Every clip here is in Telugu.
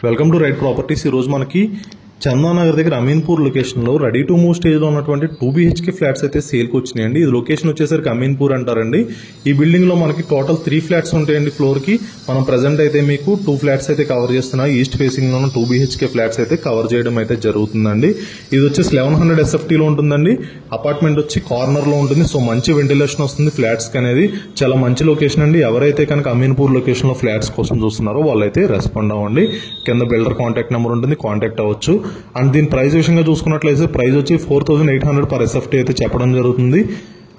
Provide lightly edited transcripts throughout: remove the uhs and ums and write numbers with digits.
Welcome to right properties. ఈరోజు మనకి చందానగర్ దగ్గర అమీన్పూర్ లొకేషన్లో రెడీ టు మూవ్ స్టేజ్లో ఉన్నటువంటి 2 BHK ఫ్లాట్స్ అయితే సేల్కి వచ్చినాయండి. ఇది లొకేషన్ వచ్చేసరికి అమీన్పూర్ అంటారండి. ఈ బిల్డింగ్లో మనకి టోటల్ 3 ఫ్లాట్స్ ఉంటాయండి ఫ్లోర్కి. మనం ప్రజెంట్ అయితే మీకు 2 ఫ్లాట్స్ అయితే కవర్ చేస్తున్నాం. ఈస్ట్ ఫేసింగ్లో ఉన్న 2 BHK ఫ్లాట్స్ అయితే కవర్ చేయడం అయితే జరుగుతుందండి. ఇది వచ్చేసి 1100 SFTలో ఉంటుందండి. అపార్ట్మెంట్ వచ్చి కార్నర్లో ఉంటుంది. సో మంచి వెంటిలేషన్ వస్తుంది ఫ్లాట్స్కి అనేది. చాలా మంచి లొకేషన్ అండి. ఎవరైతే కనుక అమీన్పూర్ లొకేషన్లో ఫ్లాట్స్ కోసం చూస్తున్నారో వాళ్ళైతే రెస్పాండ్ అవ్వండి. కింద బిల్డర్ కాంటాక్ట్ నెంబర్ ఉంటుంది, కాంటాక్ట్ అవ్వచ్చు. అండ్ దీని ప్రైస్ విషయంగా చూసుకున్నట్లయితే ప్రైస్ వచ్చి 4800 per SFT అయితే చెప్పడం జరుగుతుంది.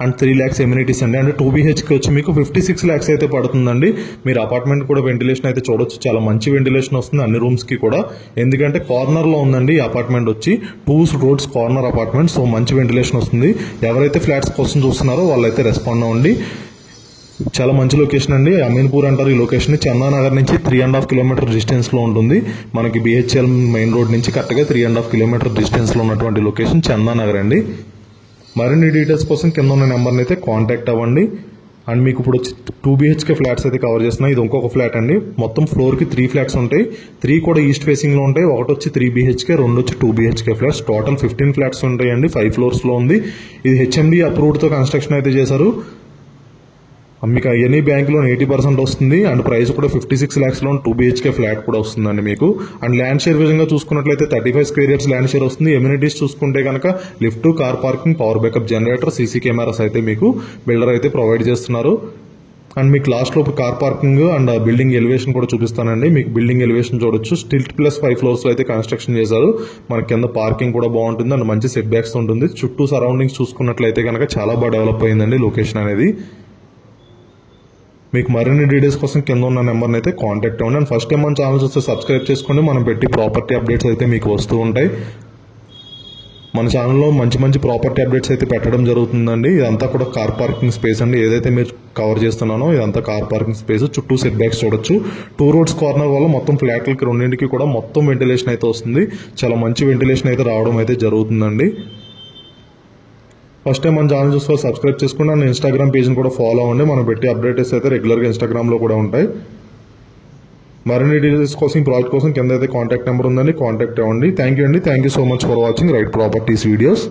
అండ్ 3 lakhs ఎమ్యూనిటీస్ అండి. అంటే 2 BHK వచ్చి మీకు 56 lakhs అయితే పడుతుందండి. మీరు అపార్ట్మెంట్ కూడా వెంటిలేషన్ అయితే చూడొచ్చు. చాలా మంచి వెంటిలేషన్ వస్తుంది అన్ని రూమ్స్ కి కూడా. ఎందుకంటే కార్నర్ లో ఉందండి ఈ అపార్ట్మెంట్ వచ్చి 2 roads కార్నర్ అపార్ట్మెంట్. సో మంచి వెంటిలేషన్ వస్తుంది. ఎవరైతే ఫ్లాట్స్ కోసం చూస్తున్నారో వాళ్ళైతే రెస్పాండ్ అవ్వండి. చాలా మంచి లొకేషన్ అండి. అమీన్పూర్ అంటారు ఈ లొకేషన్. చందానగర్ నుంచి 3.5 kilometer డిస్టెన్స్ లో ఉంటుంది. మనకి BHL మెయిన్ రోడ్ నుంచి కరెక్ట్గా 3.5 kilometer డిస్టెన్స్ లో ఉన్నటువంటి లొకేషన్ చందానగర్ అండి. మరిన్ని డీటెయిల్స్ కోసం కింద ఉన్న నెంబర్ని అయితే కాంటాక్ట్ అవ్వండి. అండ్ మీకు ఇప్పుడు వచ్చి 2 BHK ఫ్లాట్స్ అయితే కవర్ చేస్తున్నాయి. ఇది ఇంకొక ఫ్లాట్ అండి. మొత్తం ఫ్లోర్కి 3 ఫ్లాట్స్ ఉంటాయి. 3 కూడా ఈస్ట్ ఫేసింగ్లో ఉంటాయి. ఒకటి వచ్చి 3 BHK, 2 వచ్చి 2 BHK ఫ్లాట్స్. టోటల్ 15 ఫ్లాట్స్ ఉంటాయండి. 5 floors-లో ఉంది. ఇది HMD అప్రూవ్డ్తో కన్స్ట్రక్షన్ అయితే చేశారు. మీకు ఎనీ బ్యాంక్లో 80% వస్తుంది. అండ్ ప్రైస్ కూడా 56 lakhs-లో 2 BHK ఫ్లాట్ కూడా వస్తుందండి మీకు. అండ్ ల్యాండ్ షేర్ విధంగా చూసుకున్నట్లయితే 35 square yards ల్యాండ్ షేర్ వస్తుంది. ఎమ్యూనిటీస్ చూసుకుంటే కనుక lift, car parking, power backup generator, CC cameras అయితే మీకు బిల్డర్ అయితే ప్రొవైడ్ చేస్తున్నారు. అండ్ మీకు లాస్ట్లో car parking and building elevation కూడా చూపిస్తానండి. మీకు బిల్డింగ్ ఎలివేషన్ చూడొచ్చు. స్టిల్ట్ ప్లస్ 5 floors-లో అయితే కన్స్ట్రక్షన్ చేశారు. మనకి కింద పార్కింగ్ కూడా బాగుంటుంది అండ్ మంచి సెట్ బ్యాక్స్ ఉంటుంది. చుట్టూ సరౌండింగ్స్ చూసుకున్నట్లయితే కనుక చాలా బాగా డెవలప్ అయిందండి లొకేషన్ అనేది. మీకు మరిన్ని డీటెయిల్స్ కోసం కింద ఉన్న నెంబర్ని అయితే కాంటాక్ట్ అవ్వండి. అండ్ ఫస్ట్ టైం మన ఛానల్స్ వస్తే సబ్స్క్రైబ్ చేసుకోండి. మనం పెట్టి ప్రాపర్టీ అప్డేట్స్ అయితే మీకు వస్తూ ఉంటాయి. మన ఛానల్లో మంచి మంచి ప్రాపర్టీ అప్డేట్స్ అయితే పెట్టడం జరుగుతుందండి. ఇదంతా కూడా కార్ పార్కింగ్ స్పేస్ అండి. ఏదైతే మీరు కవర్ చేస్తున్నానో ఇదంతా కార్ పార్కింగ్ స్పేస్. చుట్టూ సెట్ బ్యాక్స్ చూడొచ్చు. 2 roads కార్నర్ వల్ల మొత్తం ఫ్లాట్లకి రెండింటికి కూడా మొత్తం వెంటిలేషన్ అయితే వస్తుంది. చాలా మంచి వెంటిలేషన్ అయితే రావడం అయితే జరుగుతుందండి. ఫస్ట్ టైం మన ఛానల్ చూస్తే సబ్స్క్రైబ్ చేసుకోండి. అండ్ ఇన్స్టాగ్రామ్ పేజ్ని కూడా ఫాలో అవ్వండి. మనం పెట్టి అప్డేట్స్ అయితే రెగ్యులర్గా ఇన్స్టాగ్రామ్లో కూడా ఉంటాయి. మరిన్ని డీటెయిల్స్ కోసం ఈ ప్రాజెక్ట్ కోసం కింద అయితే కాంటాక్ట్ నెంబర్ ఉందండి, కాంటాక్ట్ అవ్వండి. థ్యాంక్ యూ అండి. Thank you so much for watching right properties videos.